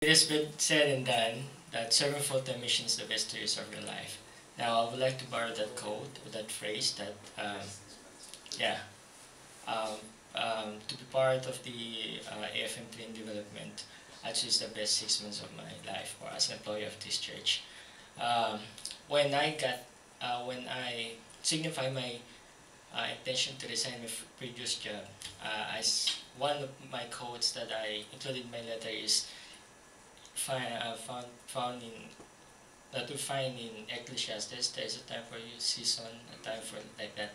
It has been said and done that serving full-time mission is the best 2 years of your life. Now, I would like to borrow that quote, or that phrase, that yeah, um, to be part of the AFM Clean Development actually is the best 6 months of my life, or as an employee of this church. Um, when when I signify my intention to resign my previous job, one of my quotes that I included in my letter is found in that we find in Ecclesiastes. There is a time for your season, a time for like that.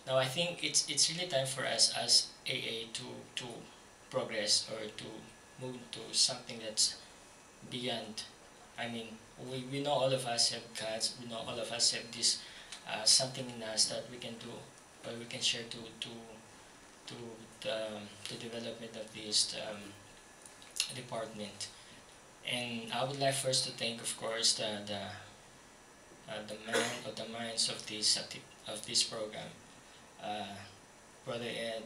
Now I think it's really time for us as AA to progress, or to move to something that's beyond. I mean, we know all of us have gods. We know all of us have this something in us that we can do, but we can share to the development of this department. And I would like first to thank, of course, the man or the minds of this program, uh, Brother Ed,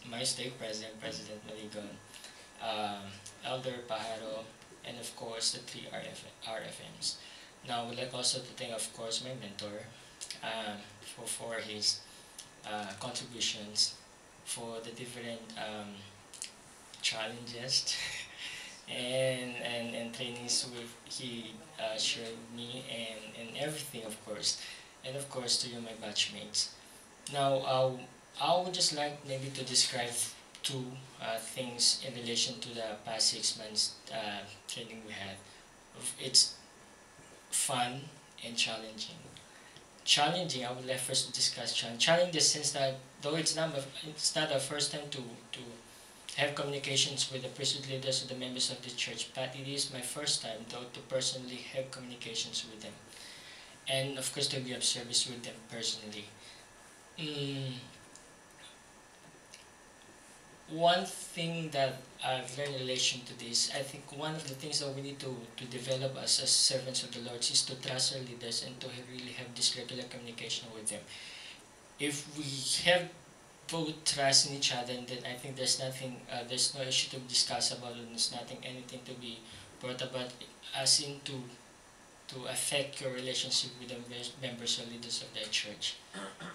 my stake president, President Maligon, Elder Pajaro, and of course the three RFMs. Now, I would like also to thank, of course, my mentor for his contributions, for the different challenges and trainings with he shared with me, and everything, of course, and of course to you, my batchmates. Now, I would just like maybe to describe two things in relation to the past 6 months training we had. It's fun and challenging. Challenging, I would like first to discuss challenging in the sense that though it's not our first time to have communications with the priesthood leaders or the members of the church, but it is my first time though to personally have communications with them, and of course to be of service with them personally. One thing that I've learned in relation to this, I think one of the things that we need to develop as servants of the Lord is to trust our leaders and to really have this regular communication with them. If we have both trust in each other, and then I think there's no issue to discuss about it, there's anything to be brought about as in to affect your relationship with the members or leaders of the church.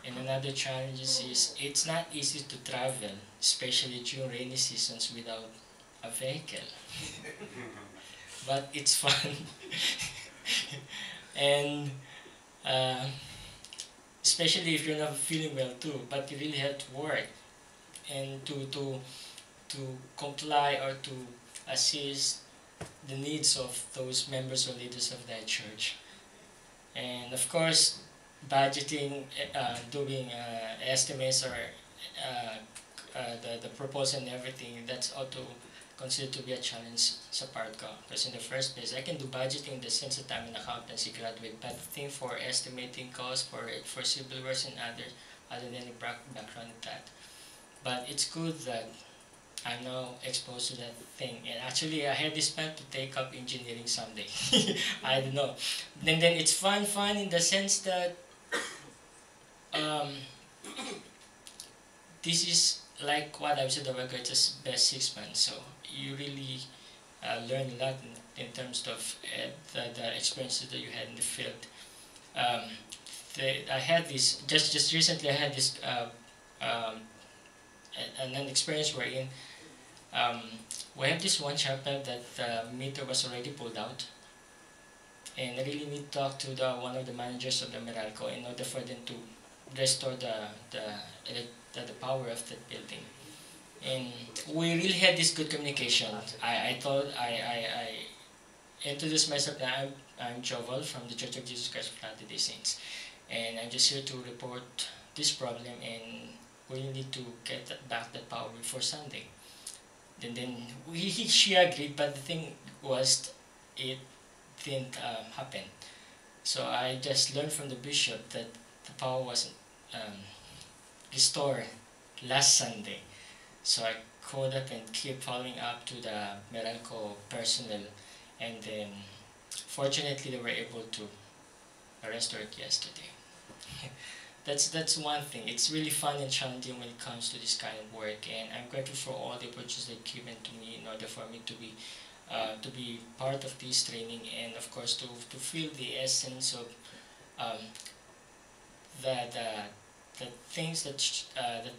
And another challenge is it's not easy to travel, especially during rainy seasons without a vehicle. But it's fun. And especially if you're not feeling well too, but you really have to work and to comply or to assist the needs of those members or leaders of that church. And of course, budgeting, doing estimates, or the proposal and everything, that's also considered to be a challenge sa part ko. Because in the first place, I can do budgeting in the sense that I'm an accountancy graduate, but the thing for estimating costs for civil works and other than the background in that. But it's good that I'm now exposed to that thing. And actually, I had this plan to take up engineering someday. I don't know. And then it's fun in the sense that this is like what I've said, the work it's best 6 months. So you really learn a lot in terms of the experiences that you had in the field. I had this just recently. I had this an experience wherein we have this one chapel that the meter was already pulled out, and I really need to talk to one of the managers of the Meralco in order for them to restore the power of that building. And we really had this good communication. I thought I introduced myself. I'm Joval from the Church of Jesus Christ of Latter-day Saints, and I'm just here to report this problem, and we need to get back that power before Sunday. Then she agreed, but the thing was, it didn't happen. So I just learned from the bishop that the power wasn't restored last Sunday. So I called up and keep following up to the Meralco personnel, and then fortunately they were able to restore it yesterday. That's one thing. It's really fun and challenging when it comes to this kind of work, and I'm grateful for all the opportunities they've given to me in order for me to be to be part of this training, and of course to feel the essence of um, the the things the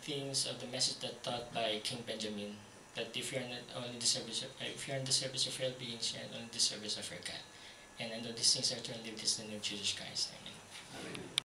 things of the message that taught by King Benjamin, that if you're not only in the service of, if you're in the service of your beings, you're only in the service of your God. And I know these things are to live this in the name of Jesus Christ. Amen.